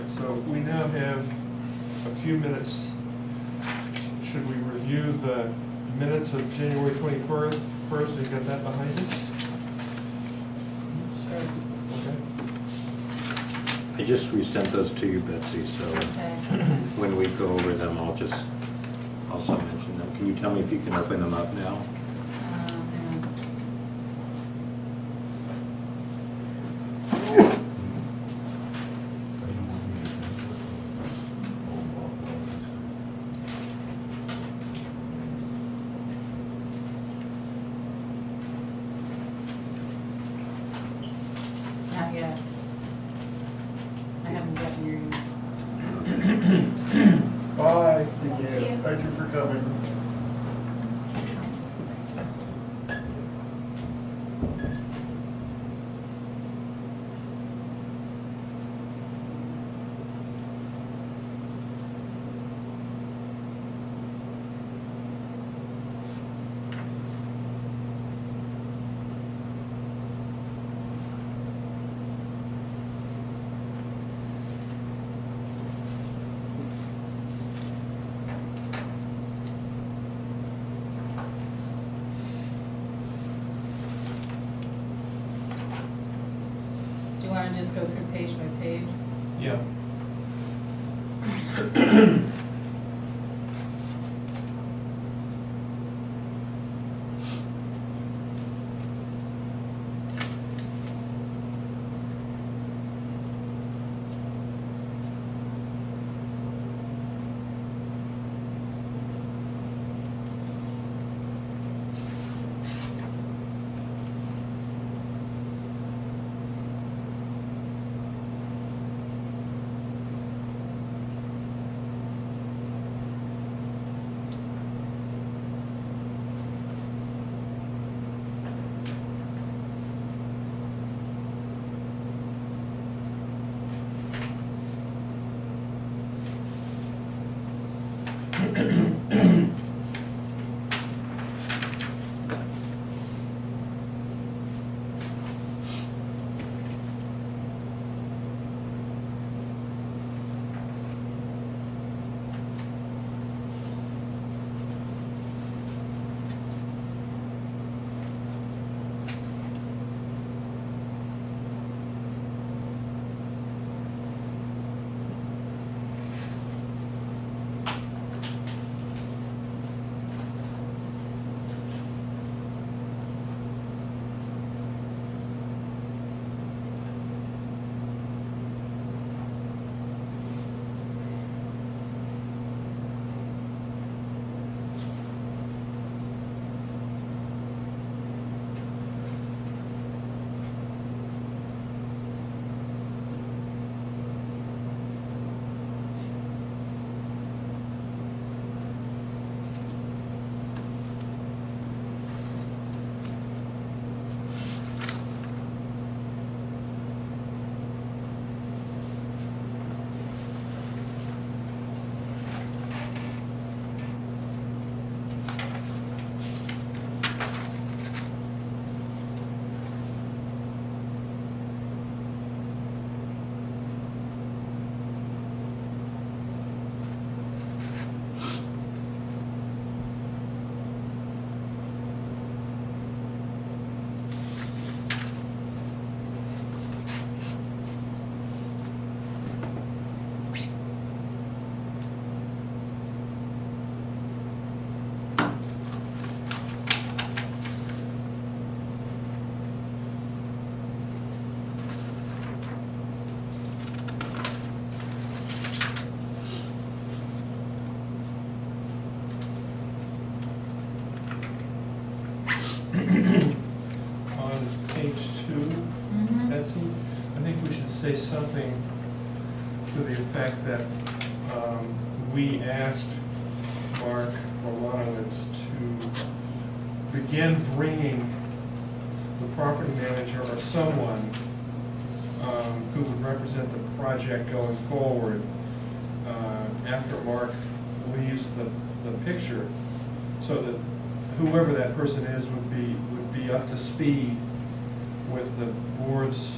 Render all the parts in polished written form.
right, so we now have a few minutes. Should we review the minutes of January 21st first and get that behind us? Sure. Okay. I just resent those to you, Betsy, so Okay. when we go over them, I'll also mention them. Can you tell me if you can open them up now? Hang on. Not yet. I haven't gotten your email. Bye. Thank you. Thank you for coming. Do you want to just go through page by page? Yeah. On page 2, Betsy, I think we should say something to the effect that we asked Mark Romanowitz to begin bringing the property manager or someone who would represent the project going forward after Mark leaves the picture, so that whoever that person is would be up to speed with the board's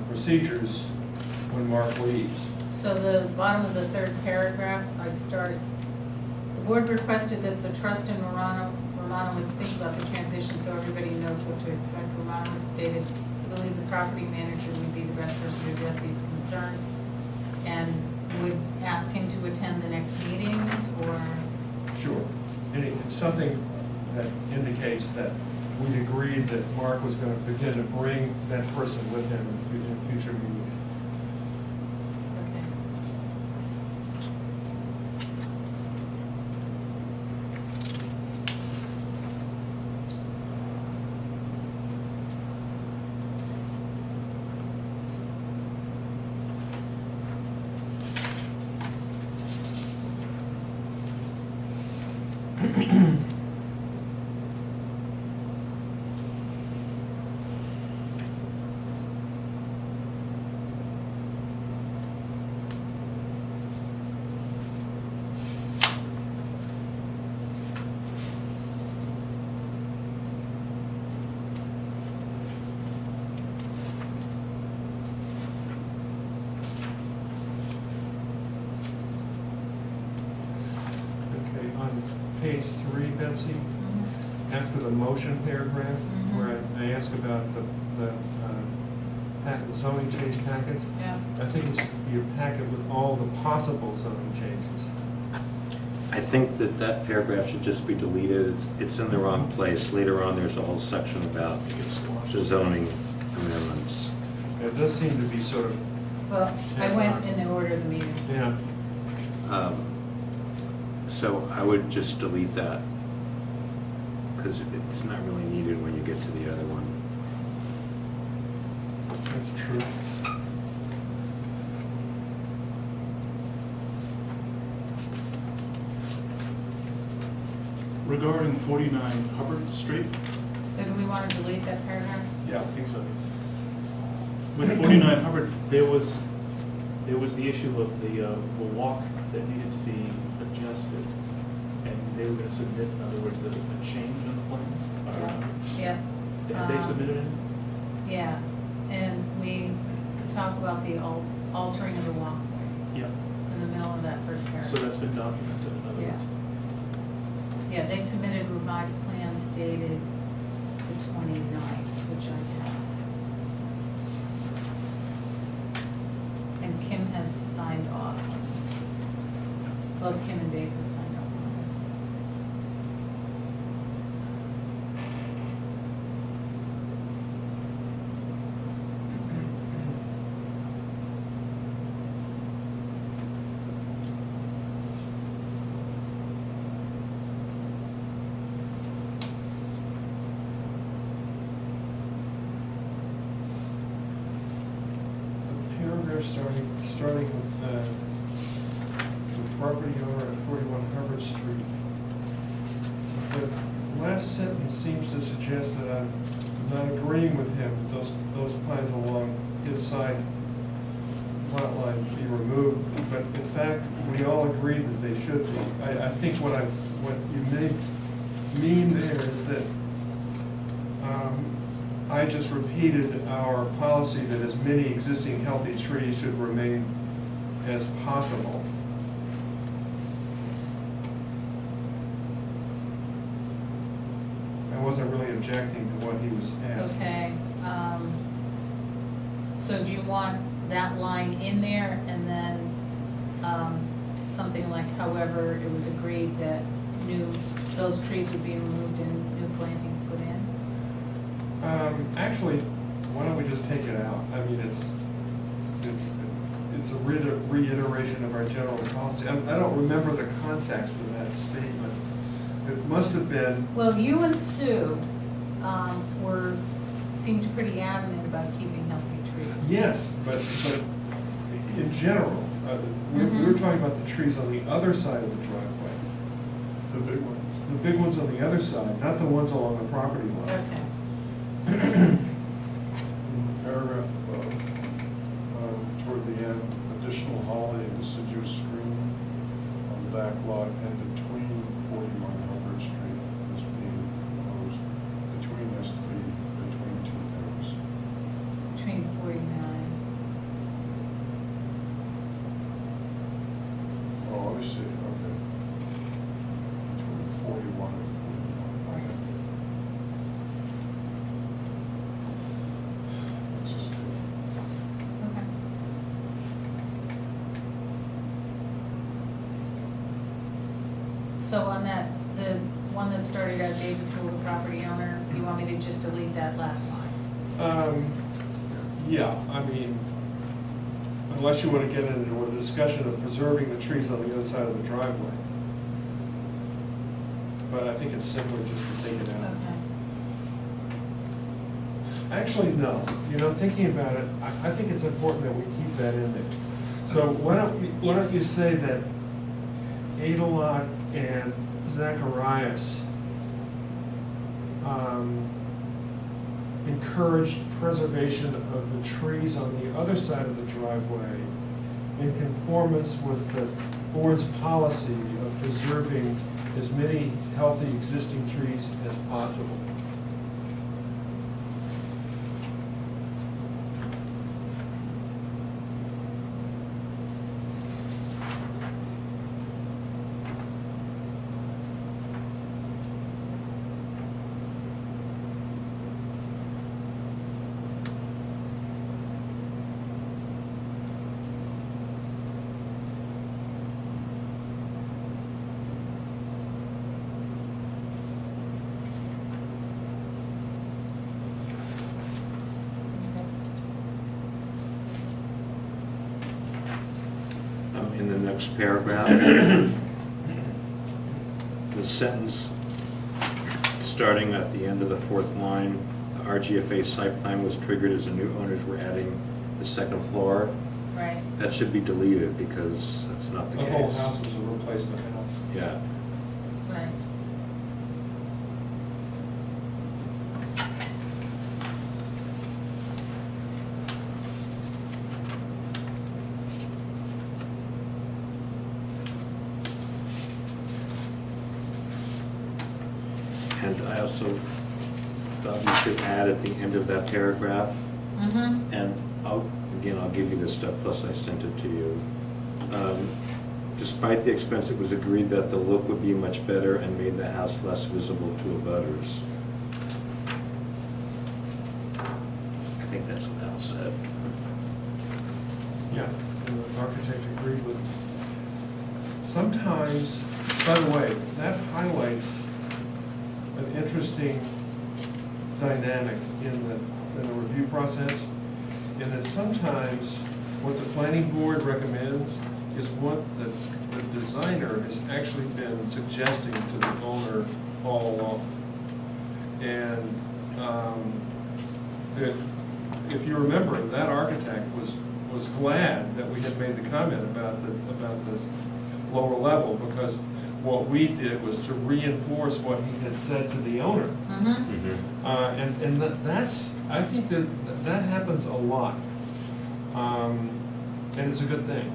procedures when Mark leaves. So the bottom of the third paragraph, I start, the board requested that the trust and Romanowitz think about the transition so everybody knows what to expect. Romanowitz stated, "We believe the property manager would be the best person to address these concerns," and would ask him to attend the next meetings, or? Sure. Something that indicates that we agreed that Mark was going to begin to bring that person with him in future meetings. Okay. Okay, on page 3, Betsy, after the motion paragraph, where I ask about the zoning change packets, Yeah. I think it should be a packet with all the possible zoning changes. I think that that paragraph should just be deleted. It's in the wrong place. Later on, there's a whole section about the zoning amendments. It does seem to be sort of, Well, I went in the order of the meeting. yeah, So I would just delete that, because it's not really needed when you get to the other one. that's true. Regarding 49 Hubbard Street, So do we want to delete that paragraph? yeah, I think so. With 49 Hubbard, there was the issue of the walk that needed to be adjusted, and they were going to submit, in other words, a change in the plan. Yeah. Had they submitted it? Yeah, and we talk about the altering of the walkway. Yeah. It's in the middle of that first paragraph. So that's been documented, in other Yeah. words. Yeah, they submitted revised plans dated the 29th, which I have. And Kim has signed off. Both Kim and Dave have signed off on it. The paragraph starting with the property owner at 41 Hubbard Street. The last sentence seems to suggest that I'm not agreeing with him, that those plans along his side lot line be removed, but in fact, we all agreed that they should be. I think what you may mean there is that I just repeated our policy that as many existing healthy trees should remain as possible. I wasn't really objecting to what he was asking. Okay, so do you want that line in there and then, something like, however, it was agreed that those trees would be removed and new plantings put in? Actually, why don't we just take it out? I mean, it's a reiteration of our general policy. I don't remember the context of that statement. It must have been, Well, you and Sue, seemed pretty adamant about keeping healthy trees. yes, but in general, we were talking about the trees on the other side of the driveway. The big one. The big ones on the other side, not the ones along the property line. Okay. Paragraph above, toward the end, additional holly and deciduous screen on the back lot and between 41 Hubbard Street is being proposed. Between has to be between two things. Between 49. see, okay. Between 41 and 41, okay. That's just good. Okay. So on that, the one that started out David Poole, the property owner, you want me to just delete that last line? Yeah, I mean, unless you want to get into a discussion of preserving the trees on the other side of the driveway. But I think it's simpler just to take it out. Okay. Actually, no. You know, thinking about it, I think it's important that we keep that in there. So why don't you say that Adelot and Zacharias encouraged preservation of the trees on the other side of the driveway in conformance with the board's policy of preserving as many healthy existing trees as possible. In the next paragraph, the sentence starting at the end of the fourth line, the RGFA site plan was triggered as the new owners were adding the second floor. Right. That should be deleted because that's not the The case. whole house was a replacement house. Yeah. Right. And I also thought we should add at the end of that paragraph, Mm-hmm. and I'll give you this stuff, plus I sent it to you. Despite the expense, it was agreed that the look would be much better and made the house less visible to abutters. I think that's what Al said. Yeah, and the architect agreed with. Sometimes, by the way, that highlights an interesting dynamic in the review process, in that sometimes what the planning board recommends is what the designer has actually been suggesting to the owner all along. And if you remember, that architect was glad that we had made the comment about the lower level, because what we did was to reinforce what he had said to the owner. Mm-hmm. And that's, I think that happens a lot. And it's a good thing.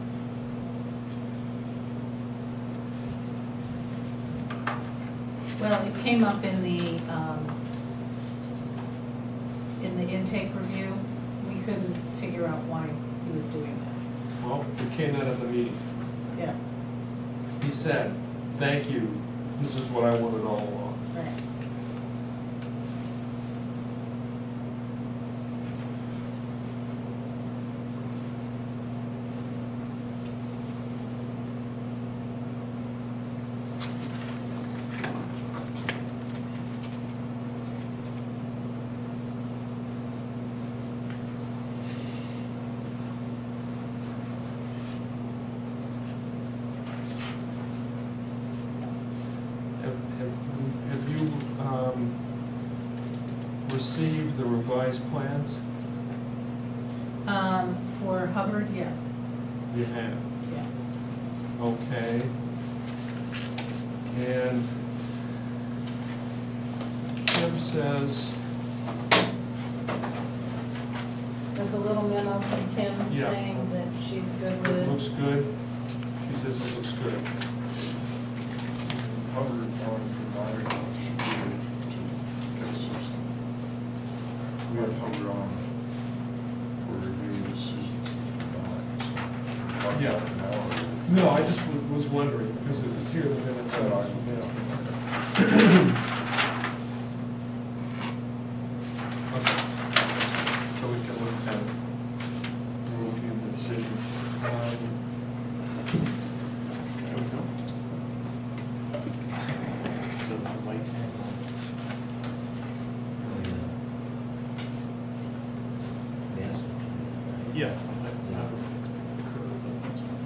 Well, it came up in the intake review. We couldn't figure out why he was doing that. Well, it came out of the meeting. Yeah, He said, "Thank you, this is what I wanted all along." right. Have you received the revised plans? For Hubbard, yes, You have. yes. Okay. And Kim says, There's a little memo from Kim Yeah. saying that she's good it with. looks good. She says it looks good. Hubbard on provider should be able to get some. We have Hubbard on for reviewing decisions. Yeah. Now, No, I just was wondering, because it was here, and then it said I was asking. Okay. So we can look at it. We'll review the decisions. There we go. So the right hand Yes. yeah, I would fix the curve, but that's fine.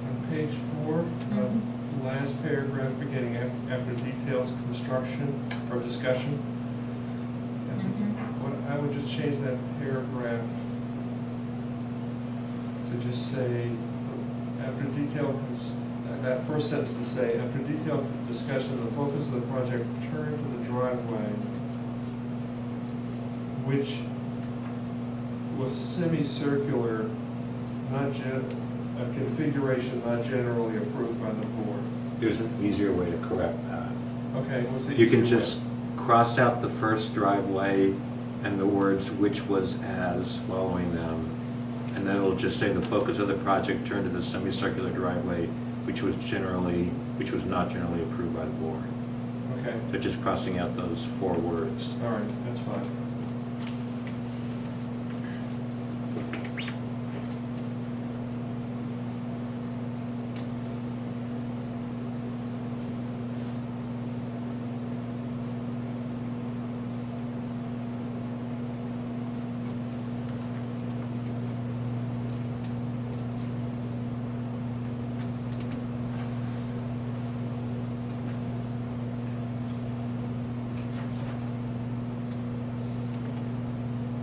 On page 4, last paragraph beginning after details of construction or discussion. I would just change that paragraph to just say, after detailed, that first sentence to say, after detailed discussion, the focus of the project turned to the driveway, which was semicircular, a configuration not generally approved by the board. There's an easier way to correct that. Okay, what's the You can easier way? just cross out the first driveway and the words "which was as" following them, and then it'll just say the focus of the project turned to the semicircular driveway, which was not generally approved by the board. Okay, So just crossing out those 4 words. all right, that's fine.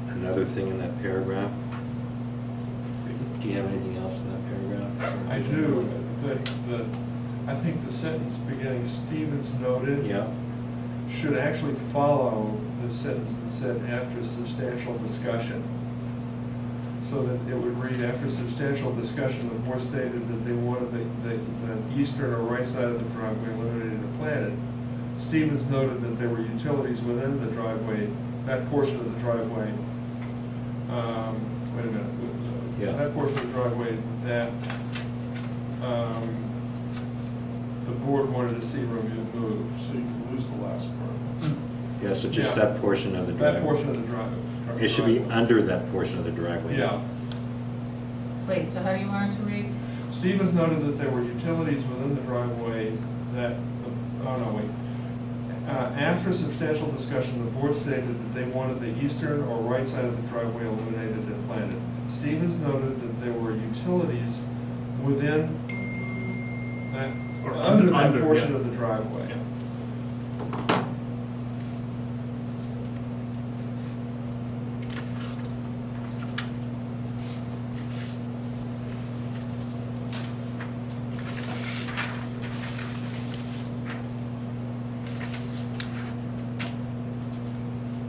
Another thing in that paragraph. Do you have anything else in that paragraph? I do. I think the sentence beginning Stevens noted Yeah, should actually follow the sentence that said after substantial discussion. So that it would read, after substantial discussion, the board stated that they wanted the eastern or right side of the driveway eliminated and platted. Stevens noted that there were utilities within the driveway, that portion of the driveway. Wait a minute. Yeah. That portion of the driveway that the board wanted to see removed. So you can lose the last part. yeah, so just Yeah. that portion of the driveway. That portion of the driveway. It should be under that portion of the driveway. Yeah. Wait, so how do you want it to read? Stevens noted that there were utilities within the driveway that, after substantial discussion, the board stated that they wanted the eastern or right side of the driveway eliminated and planted. Stevens noted that there were utilities within that, Or under that under, portion yeah. of the driveway. Yeah.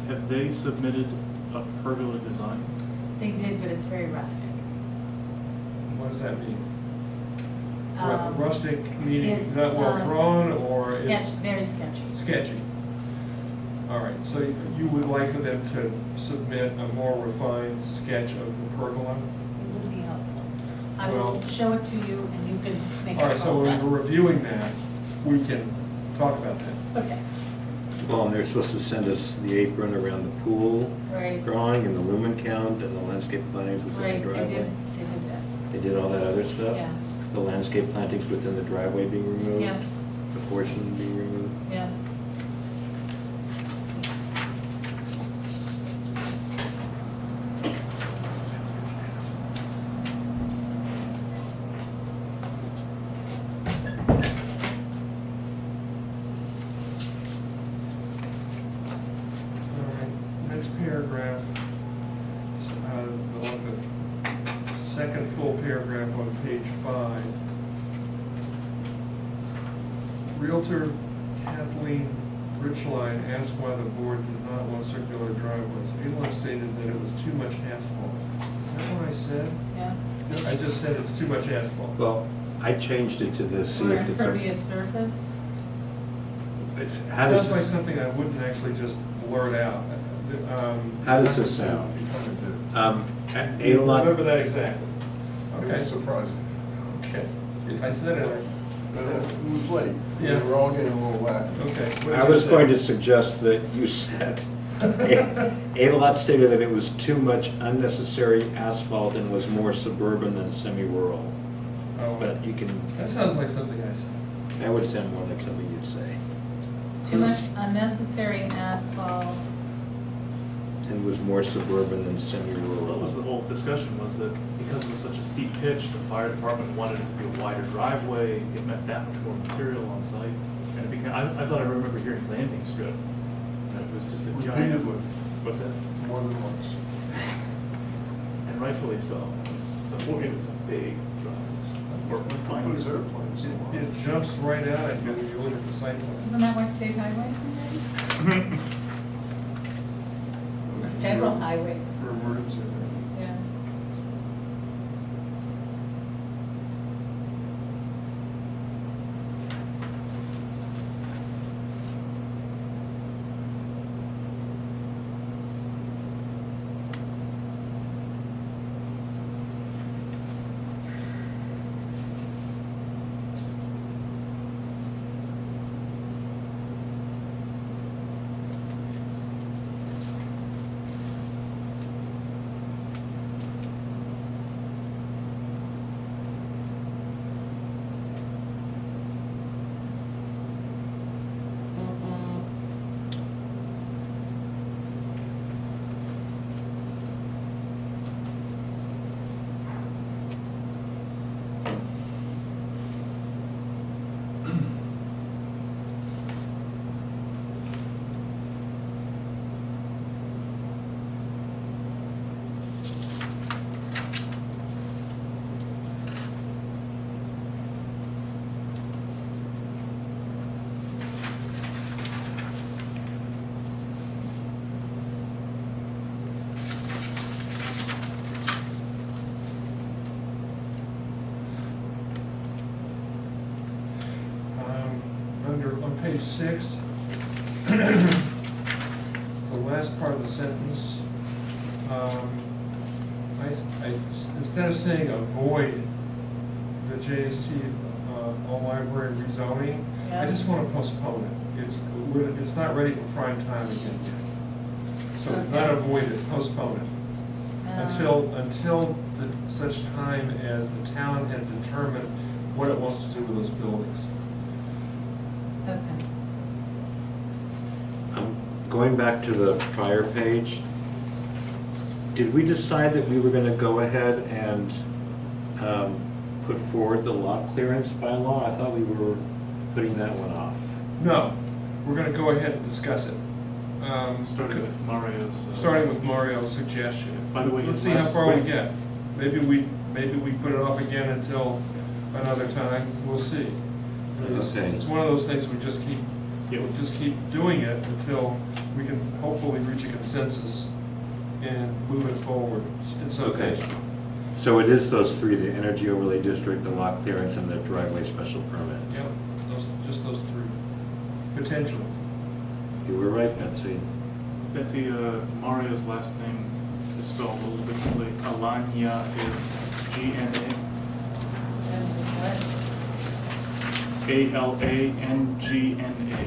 Have they submitted a pergola design? They did, but it's very rustic. What does that mean? Um, Rustic meaning it's, not well drawn, or Sketch, it's very sketchy. sketchy? All right, so you would like them to submit a more refined sketch of the pergola? It would be helpful. I will Well- show it to you and you can make a All right, so call. when we're reviewing that, we can talk about that. Okay. Well, and they're supposed to send us the apron around the pool Right, drawing and the lumen count and the landscape plantings within right, the they driveway. did that, They did all that other stuff? yeah, The landscape plantings within the driveway being removed? yeah, The portion being removed? yeah. All right, next paragraph, the second full paragraph on page 5. Realtor Kathleen Richline asked why the board did not want circular driveways. Elon stated that it was too much asphalt. Is that what I said? Yeah, I just said it's too much asphalt. Well, I changed it to this. see or if it's a- impervious surface, It's, how does, Sounds like something I wouldn't actually just blurt out. how does this sound? You kind of did. A lot, Remember that exactly. It Okay, was surprising. okay. If I said it, But it was late. Yeah. We were all getting a little whacked. okay. What did I you was say? going to suggest that you said, A-Lot stated that it was too much unnecessary asphalt and was more suburban than semi-rural. Oh, But you can, that sounds like something I said. that would sound more like something you'd say. too much unnecessary asphalt, And was more suburban than That was the semi-rural. whole discussion, was that because it was such a steep pitch, the fire department wanted it to be a wider driveway, it meant that much more material on site. And it became, I thought I remember hearing landing strip, and it was just a giant. Repeatedly, What's that? more than once. And rightfully so. It was a big drive. Or fine. Puts airplanes in a lot. It jumps right out at you when you look at the site plan. isn't that why state highways are there? Or federal highways? For emergency. Yeah. On page 6, the last part of the sentence, instead of saying avoid the JST all library rezoning, I Yeah. just want to postpone it. It's not ready for prime time again yet. So not Okay. avoid it, postpone it. Um, Until such time as the town had determined what it wants to do with those buildings. Okay. Going back to the prior page, did we decide that we were going to go ahead and put forward the lot clearance bylaw? I thought we were putting that one off. No, we're gonna go ahead and discuss it. Starting with Mario's. Starting with Mario's suggestion. By the way, Let's his see how last- far we get. Maybe we put it off again until another time, we'll see. Okay. It's one of those things we just keep, Yeah. we'll just keep doing it until we can hopefully reach a consensus and move it forward in some Okay. fashion. So it is those three, the energy overlay district, the lot clearance, and the driveway special permit. Yep, just those three, potentially. You were right, Betsy. Betsy, Mario's last name is spelled a little differently. Alanya is G-N-A. And it's what? A-L-A-N-G-N-A.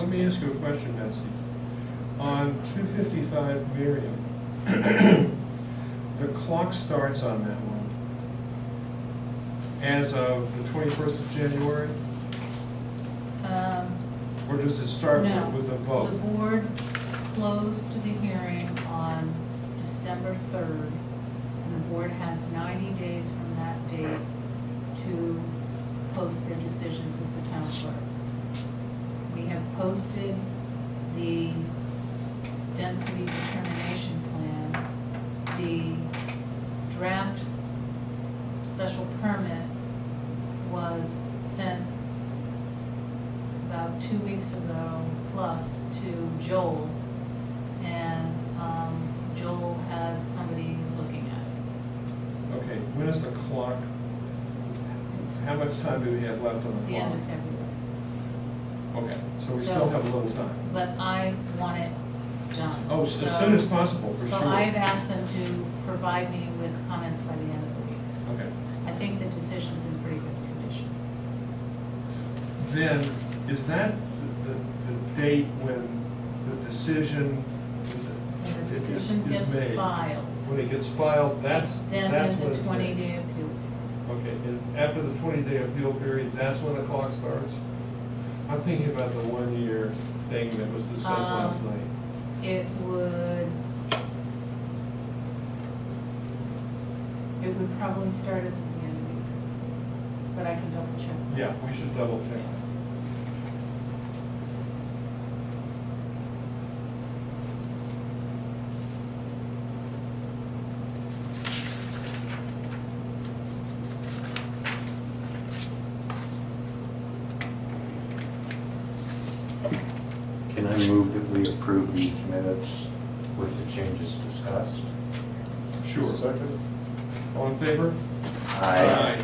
let me ask you a question, Betsy. On 255 Miriam, the clock starts on that one as of the 21st of January? Or does it start No. with the vote? The board closed the hearing on December 3rd, and the board has 90 days from that date to post their decisions with the town clerk. We have posted the density determination plan. The draft special permit was sent about 2 weeks ago plus to Joel, and Joel has somebody looking at it. Okay, when is the clock, It's how much time do we have left on the the clock? end of February. Okay, so we So- still have a little time. But I want it done. Oh, so as So- soon as possible, for sure. So I've asked them to provide me with comments by the end of the week. Okay. I think the decision's in pretty good condition. Then, is that the date when the decision is When the is decision gets made? filed, When it gets filed, that's then when there's it's a made. 20-day appeal. Okay, and after the 20-day appeal period, that's when the clock starts? I'm thinking about the 1-year thing that was discussed last Um, night. It would probably start as of the end of the year, but I can double check. that. Yeah, we should double check. Can I move that we approve these minutes with the changes discussed? Sure. Second? All in favor? Aye.